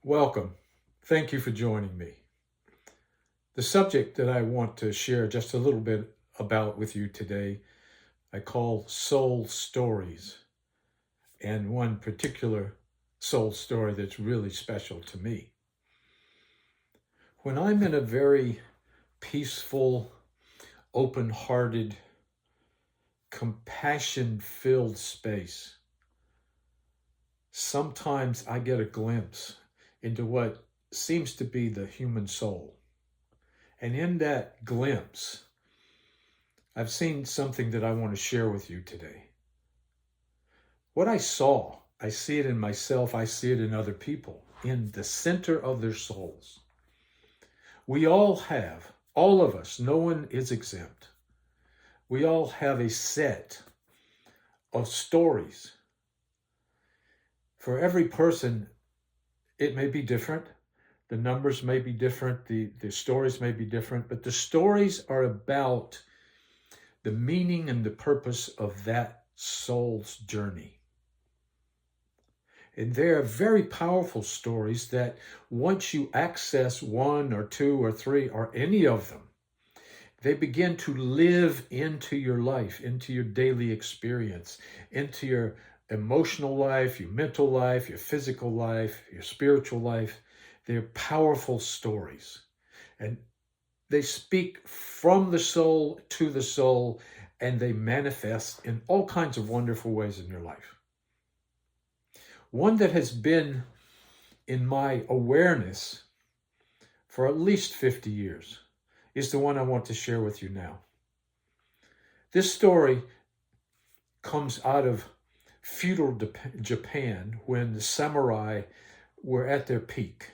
Welcome. Thank you for joining me. The subject that I want to share just a little bit about with you today, I call soul stories, and one particular soul story that's really special to me. When I'm in a very peaceful, open-hearted, compassion-filled space, sometimes I get a glimpse into what seems to be the human soul. And in that glimpse, I've seen something that I want to share with you today. What I saw, I see it in myself, I see it in other people, in the center of their souls. We all have, all of us, no one is exempt. We all have a set of stories. For every person, it may be different. The numbers may be different. The stories may be different, but the stories are about the meaning and the purpose of that soul's journey. And they are very powerful stories that once you access one or two or three or any of them, they begin to live into your life, into your daily experience, into your emotional life, your mental life, your physical life, your spiritual life. They're powerful stories. And they speak from the soul to the soul, and they manifest in all kinds of wonderful ways in your life. One that has been in my awareness for at least 50 years is the one I want to share with you now. This story comes out of feudal Japan when the samurai were at their peak.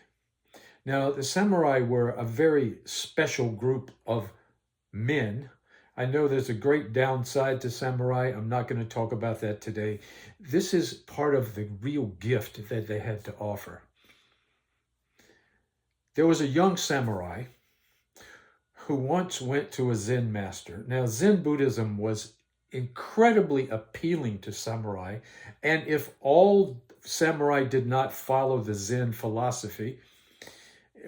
Now, the samurai were a very special group of men. I know there's a great downside to samurai. I'm not going to talk about that today. This is part of the real gift that they had to offer. There was a young samurai who once went to a Zen master. Now, Zen Buddhism was incredibly appealing to samurai, and if all samurai did not follow the Zen philosophy,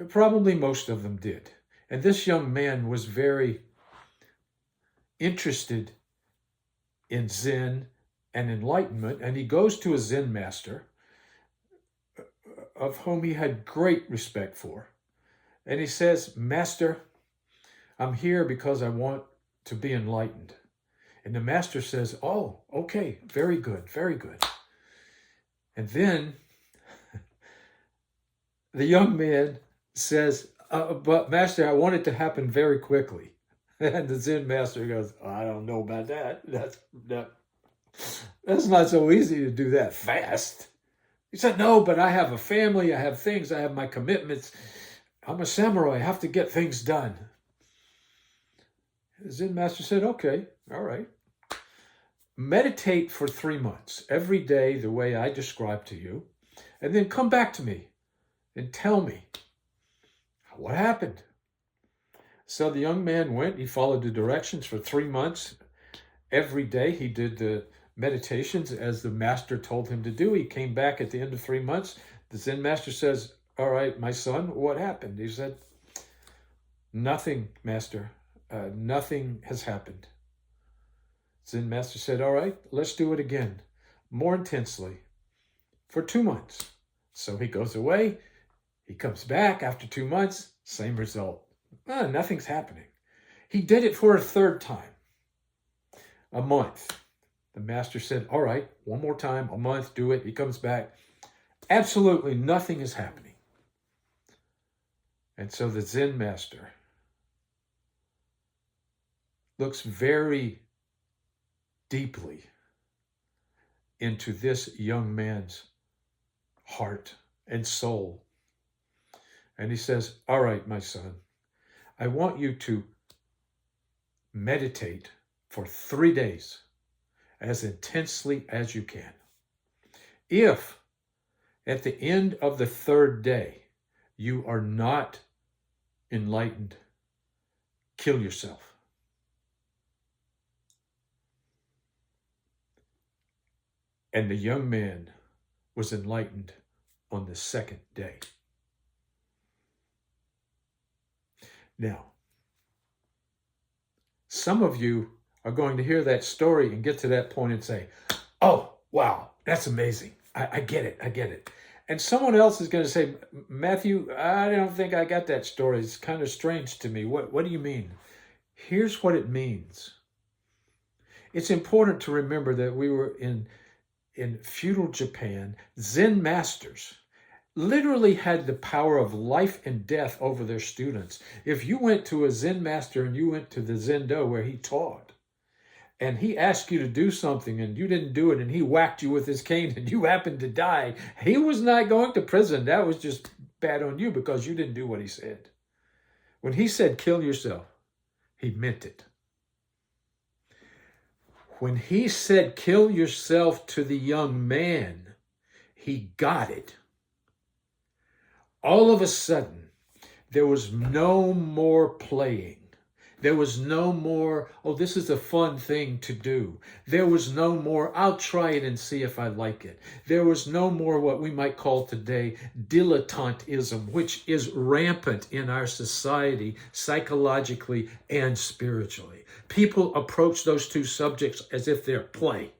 probably most of them did. And this young man was very interested in Zen and enlightenment, and he goes to a Zen master of whom he had great respect for. And he says, "Master, I'm here because I want to be enlightened." And the master says, "Oh, okay, very good, very good." And then the young man says, "But master, I want it to happen very quickly." And the Zen master goes, "I don't know about that. That's not so easy to do that fast." He said, "No, but I have a family, I have things, I have my commitments. I'm a samurai, I have to get things done." The Zen master said, "Okay, all right. Meditate for 3 months, every day the way I described to you, and then come back to me and tell me what happened." So the young man went, he followed the directions for 3 months. Every day he did the meditations as the master told him to do. He came back at the end of 3 months. The Zen master says, "All right, my son, what happened?" He said, "Nothing, master. Nothing has happened." Zen master said, "All right, let's do it again, more intensely, for 2 months." So he goes away. He comes back after 2 months, same result. Nothing's happening. He did it for a third time, a month. The master said, "All right, one more time, a month, do it." He comes back. Absolutely nothing is happening. And so the Zen master looks very deeply into this young man's heart and soul. And he says, "All right, my son, I want you to meditate for 3 days as intensely as you can. If at the end of the third day you are not enlightened, kill yourself." And the young man was enlightened on the second day. Now, some of you are going to hear that story and get to that point and say, oh, wow, that's amazing. I get it. I get it. And someone else is going to say, Matthew, I don't think I got that story. It's kind of strange to me. What do you mean? Here's what it means. It's important to remember that we were in feudal Japan. Zen masters literally had the power of life and death over their students. If you went to a Zen master and you went to the Zendo where he taught, and he asked you to do something and you didn't do it, and he whacked you with his cane and you happened to die, he was not going to prison. That was just bad on you because you didn't do what he said. When he said kill yourself, he meant it. When he said kill yourself to the young man, he got it. All of a sudden, there was no more playing. There was no more, oh, this is a fun thing to do. There was no more, I'll try it and see if I like it. There was no more what we might call today dilettantism, which is rampant in our society, psychologically and spiritually. People approach those two subjects as if they're play.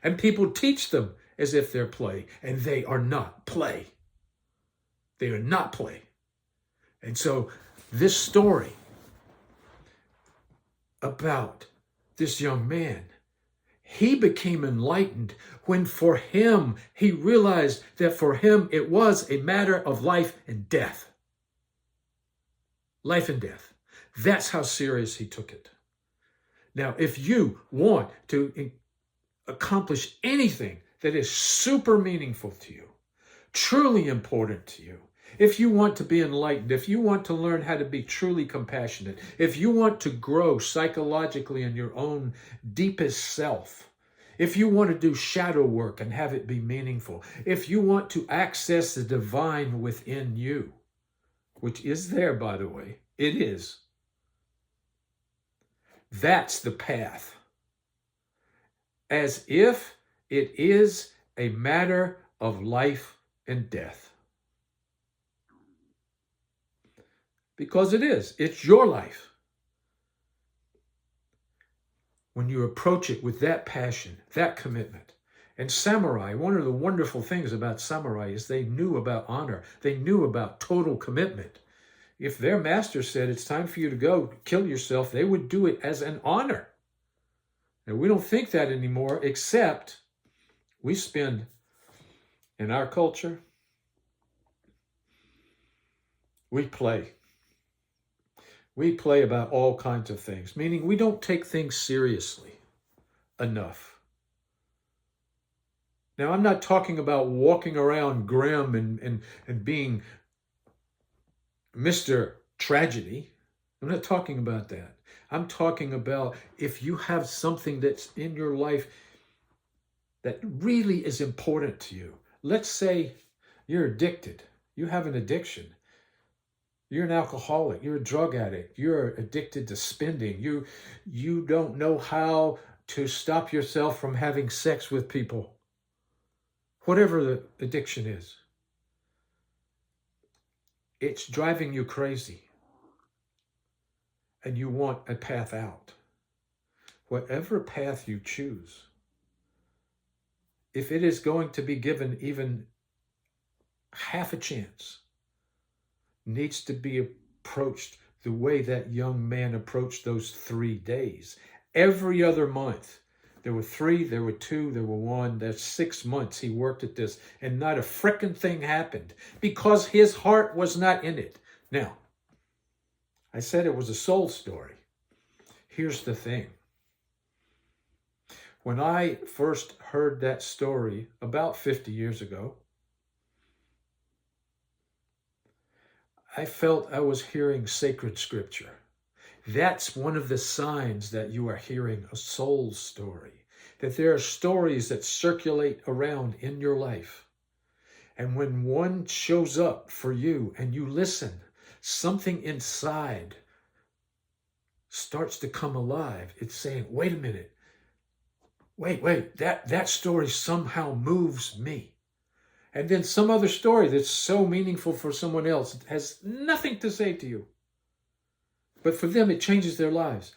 And people teach them as if they're play, and they are not play. They are not play. And so this story about this young man, he became enlightened when for him, he realized that for him it was a matter of life and death. Life and death. That's how serious he took it. Now, if you want to accomplish anything that is super meaningful to you, truly important to you, if you want to be enlightened, if you want to learn how to be truly compassionate, if you want to grow psychologically in your own deepest self, if you want to do shadow work and have it be meaningful, if you want to access the divine within you, which is there, by the way, it is. That's the path. As if it is a matter of life and death. Because it is. It's your life. When you approach it with that passion, that commitment. And samurai, one of the wonderful things about samurai is they knew about honor. They knew about total commitment. If their master said, it's time for you to go kill yourself, they would do it as an honor. And we don't think that anymore, except we spend, in our culture, we play. We play about all kinds of things, meaning we don't take things seriously enough. Now, I'm not talking about walking around grim and being Mr. Tragedy. I'm not talking about that. I'm talking about if you have something that's in your life that really is important to you. Let's say you're addicted. You have an addiction. You're an alcoholic. You're a drug addict. You're addicted to spending. You don't know how to stop yourself from having sex with people. Whatever the addiction is. It's driving you crazy. And you want a path out. Whatever path you choose, if it is going to be given even half a chance, needs to be approached the way that young man approached those 3 days. Every other month, there were 3, there were 2, there were 1. There's 6 months he worked at this, and not a frickin' thing happened because his heart was not in it. Now, I said it was a soul story. Here's the thing. When I first heard that story about 50 years ago, I felt I was hearing sacred scripture. That's one of the signs that you are hearing a soul story, that there are stories that circulate around in your life. And when one shows up for you and you listen, something inside starts to come alive. It's saying, wait a minute. Wait, that story somehow moves me. And then some other story that's so meaningful for someone else has nothing to say to you. but for them, it changes their lives.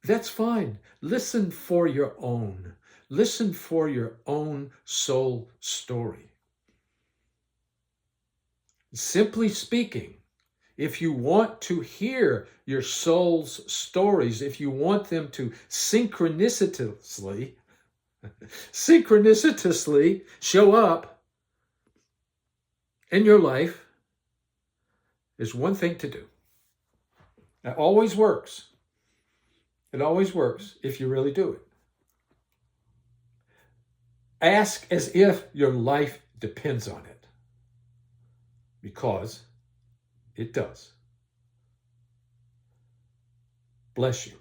That's fine. Listen for your own. Listen for your own soul story. Simply speaking, if you want to hear your soul's stories, if you want them to synchronicitously show up in your life, there's one thing to do. It always works. It always works if you really do it. Ask as if your life depends on it, because it does. Bless you.